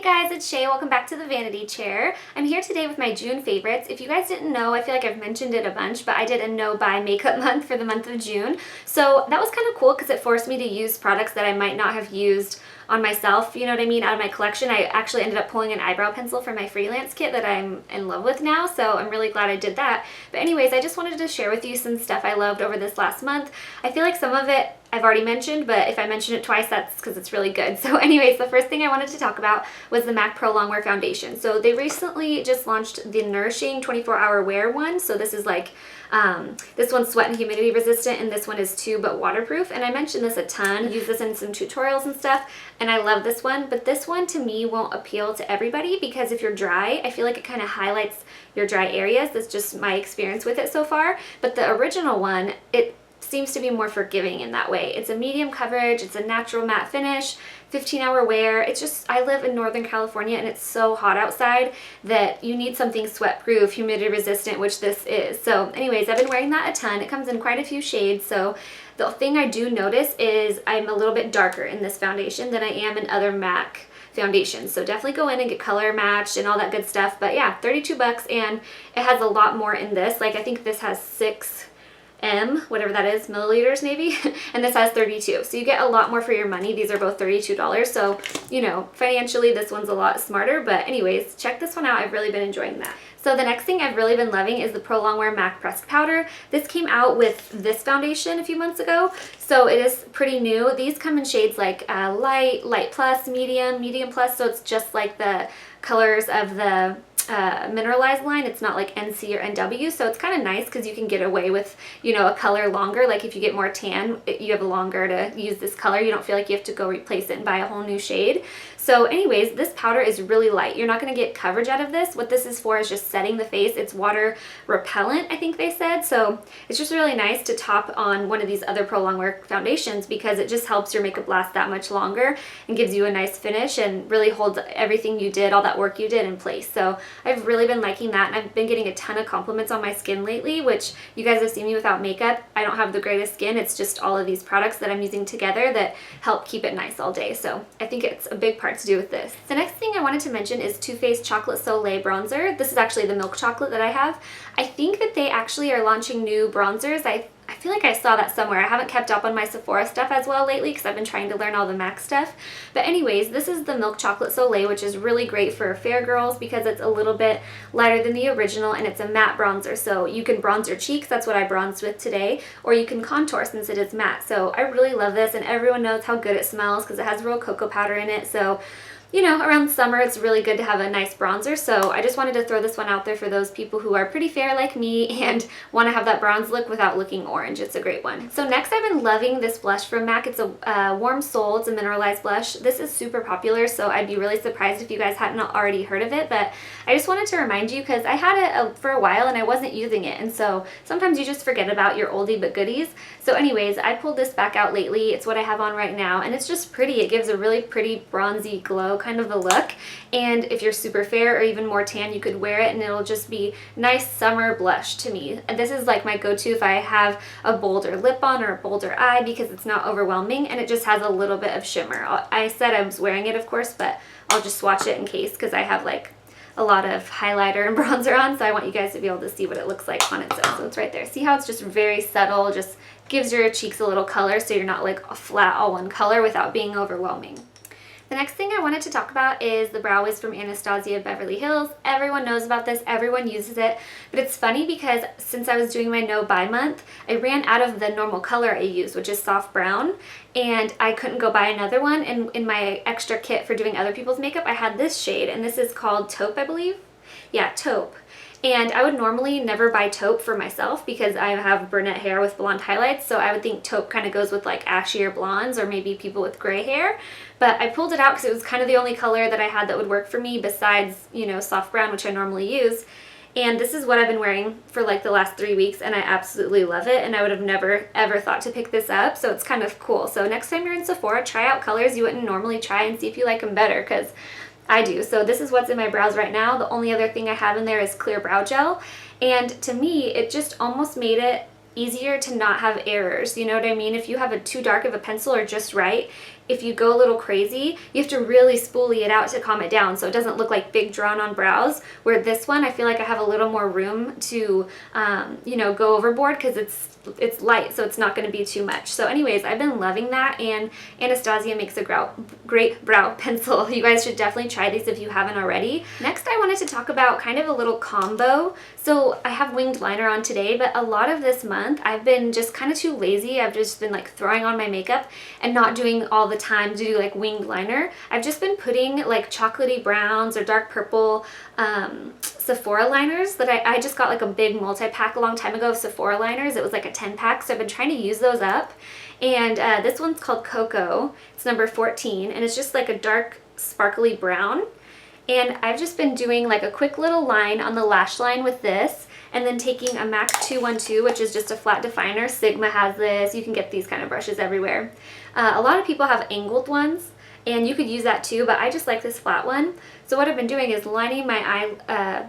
guys, it's Shay. Welcome back to the Vanity Chair. I'm here today with my June favorites. If you guys didn't know, I feel like I've mentioned it a bunch, but I did a no-buy makeup month for the month of June. So that was kind of cool because it forced me to use products that I might not have used on myself, you know what I mean, out of my collection. I actually ended up pulling an eyebrow pencil for my freelance kit that I'm in love with now, so I'm really glad I did that. But anyways, I just wanted to share with you some stuff I loved over this last month. I feel like some of it I've already mentioned, but if I mention it twice, that's because it's really good. So anyways, the first thing I wanted to talk about was the MAC Pro Longwear Foundation. So they recently just launched the Nourishing 24-Hour Wear one. So this is like, this one's sweat and humidity resistant, and this one is too, but waterproof. And I mentioned this a ton, use this in some tutorials and stuff, and I love this one. But this one to me won't appeal to everybody because if you're dry, I feel like it kind of highlights your dry areas. That's just my experience with it so far. But the original one, it seems to be more forgiving in that way. It's a medium coverage, it's a natural matte finish, 15-hour wear. It's just, I live in Northern California and it's so hot outside that you need something sweat-proof, humidity resistant, which this is. So anyways, I've been wearing that a ton. It comes in quite a few shades. So the thing I do notice is I'm a little bit darker in this foundation than I am in other MAC foundations. So definitely go in and get color matched and all that good stuff. But yeah, 32 bucks, and it has a lot more in this. Like I think this has 6 whatever that is, milliliters maybe, and this has 32. So you get a lot more for your money. These are both $32. So, you know, financially this one's a lot smarter, but anyways, check this one out. I've really been enjoying that. So the next thing I've really been loving is the Pro Longwear MAC Pressed Powder. This came out with this foundation a few months ago, so it is pretty new. These come in shades like light, light plus, medium, medium plus, so it's just like the colors of the mineralized line. It's not like NC or NW, so it's kind of nice because you can get away with, you know, a color longer. Like if you get more tan, you have longer to use this color. You don't feel like you have to go replace it and buy a whole new shade. So anyways, this powder is really light. You're not going to get coverage out of this. What this is for is just setting the face. It's water repellent, I think they said. So it's just really nice to top on one of these other Pro Longwear foundations because it just helps your makeup last that much longer and gives you a nice finish and really holds everything you did, all that work you did in place. So I've really been liking that, and I've been getting a ton of compliments on my skin lately, which you guys have seen me without makeup. I don't have the greatest skin. It's just all of these products that I'm using together that help keep it nice all day. So I think it's a big part to do with this. The next thing I wanted to mention is Too Faced Chocolate Soleil Bronzer. This is actually the milk chocolate that I have. I think that they actually are launching new bronzers. I feel like I saw that somewhere. I haven't kept up on my Sephora stuff as well lately because I've been trying to learn all the MAC stuff. But anyways, this is the Milk Chocolate Soleil, which is really great for fair girls because it's a little bit lighter than the original and it's a matte bronzer. So you can bronze your cheeks, that's what I bronzed with today, or you can contour since it is matte. So I really love this, and everyone knows how good it smells because it has real cocoa powder in it. So you know, around summer, it's really good to have a nice bronzer, so I just wanted to throw this one out there for those people who are pretty fair like me and want to have that bronze look without looking orange. It's a great one. So next, I've been loving this blush from MAC. It's a Warm Soul. It's a mineralized blush. This is super popular, so I'd be really surprised if you guys hadn't already heard of it, but I just wanted to remind you because I had it for a while and I wasn't using it, and so sometimes you just forget about your oldie but goodies. So anyways, I pulled this back out lately. It's what I have on right now, and it's just pretty. It gives a really pretty bronzy glow kind of a look, and if you're super fair or even more tan, you could wear it and it'll just be nice summer blush to me. And this is like my go-to if I have a bolder lip on or a bolder eye because it's not overwhelming and it just has a little bit of shimmer. I said I was wearing it, of course, but I'll just swatch it in case because I have like a lot of highlighter and bronzer on, so I want you guys to be able to see what it looks like on its own. So it's right there. See how it's just very subtle, just gives your cheeks a little color so you're not like a flat all one color without being overwhelming. The next thing I wanted to talk about is the Brow Wiz from Anastasia Beverly Hills. Everyone knows about this, everyone uses it, but it's funny because since I was doing my no-buy month, I ran out of the normal color I use, which is soft brown, and I couldn't go buy another one, and in my extra kit for doing other people's makeup, I had this shade, and this is called Taupe, I believe? Yeah, Taupe. And I would normally never buy taupe for myself because I have brunette hair with blonde highlights, so I would think taupe kind of goes with like ashier blondes or maybe people with gray hair. But I pulled it out because it was kind of the only color that I had that would work for me besides, you know, soft brown, which I normally use. And this is what I've been wearing for like the last 3 weeks, and I absolutely love it, and I would have never ever thought to pick this up, so it's kind of cool. So next time you're in Sephora, try out colors you wouldn't normally try and see if you like them better, because I do. So this is what's in my brows right now. The only other thing I have in there is clear brow gel, and to me it just almost made it easier to not have errors. You know what I mean? If you have a too dark of a pencil or just right, if you go a little crazy, you have to really spoolie it out to calm it down so it doesn't look like big drawn on brows, where this one I feel like I have a little more room to you know, go overboard because it's light, so it's not going to be too much. So anyways, I've been loving that, and Anastasia makes a great brow pencil. You guys should definitely try these if you haven't already. Next, I wanted to talk about kind of a little combo. So I have winged liner on today, but a lot of this month I've been just kind of too lazy. I've just been like throwing on my makeup and not doing all the time to do like winged liner. I've just been putting like chocolatey browns or dark purple Sephora liners that I just got like a big multi-pack a long time ago of Sephora liners. It was like a 10-pack, so I've been trying to use those up. And this one's called Cocoa. It's number 14, and it's just like a dark sparkly brown. And I've just been doing like a quick little line on the lash line with this, and then taking a MAC 212, which is just a flat definer. Sigma has this. You can get these kind of brushes everywhere. A lot of people have angled ones, and you could use that too, but I just like this flat one. So what I've been doing is lining my eye,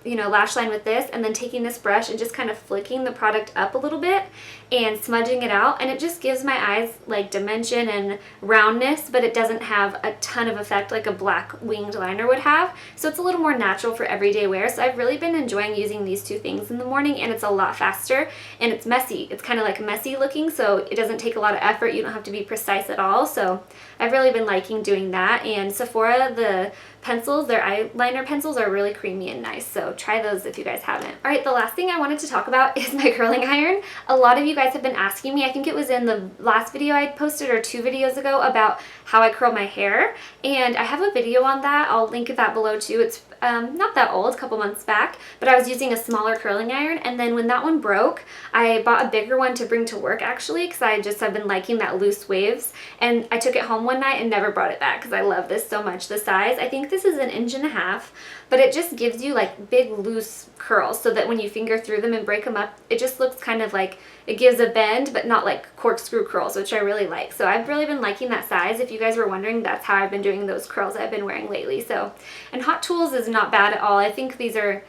you know, lash line with this, and then taking this brush and just kind of flicking the product up a little bit and smudging it out, and it just gives my eyes like dimension and roundness, but it doesn't have a ton of effect like a black winged liner would have. So it's a little more natural for everyday wear. So I've really been enjoying using these two things in the morning, and it's a lot faster, and it's messy. It's kind of like messy looking, so it doesn't take a lot of effort. You don't have to be precise at all. So I've really been liking doing that. And Sephora, the pencils, their eyeliner pencils are really creamy and nice, so try those if you guys haven't. All right, the last thing I wanted to talk about is my curling iron. A lot of you guys have been asking me, I think it was in the last video I posted or 2 videos ago, about how I curl my hair, and I have a video on that. I'll link that below too. It's not that old, a couple months back, but I was using a smaller curling iron, and then when that one broke, I bought a bigger one to bring to work actually, because I just have been liking that loose waves, and I took it home one night and never brought it back because I love this so much. The size, I think this is 1.5 inches, but it just gives you like big loose curls so that when you finger through them and break them up, it just looks kind of like it gives a bend, but not like corkscrew curls, which I really like. So I've really been liking that size. If you guys were wondering, that's how I've been doing those curls I've been wearing lately. So, and Hot Tools is not bad at all. I think these are,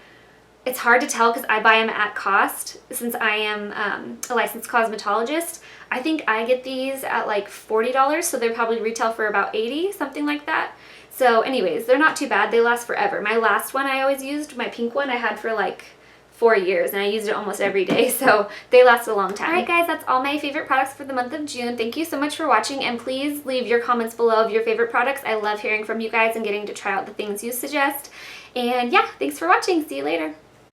it's hard to tell because I buy them at cost since I am a licensed cosmetologist. I think I get these at like $40, so they probably retail for about $80, something like that. So anyways, they're not too bad. They last forever. My last one I always used, my pink one, I had for like 4 years, and I used it almost every day, so they last a long time. Alright guys, that's all my favorite products for the month of June. Thank you so much for watching, and please leave your comments below of your favorite products. I love hearing from you guys and getting to try out the things you suggest. And yeah, thanks for watching. See you later.